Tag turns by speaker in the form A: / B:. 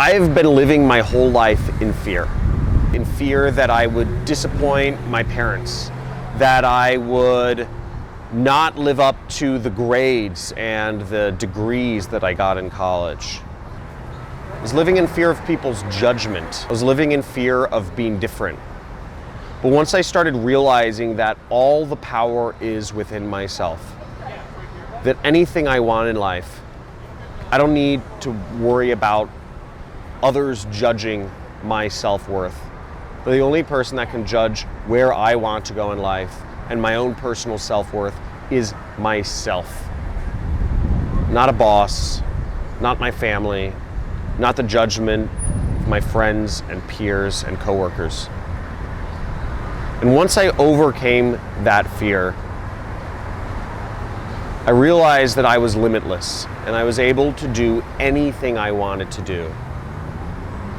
A: I've been living my whole life in fear that I would disappoint my parents, that I would not live up to the grades and the degrees that I got in college. I was living in fear of people's judgment. I was living in fear of being different. But once I started realizing that all the power is within myself, that anything I want in life, I don't need to worry about others judging my self-worth. The only person that can judge where I want to go in life and my own personal self-worth is myself. Not a boss, not my family, not the judgment of my friends and peers and coworkers. And once I overcame that fear, I realized that I was limitless and I was able to do anything I wanted to do.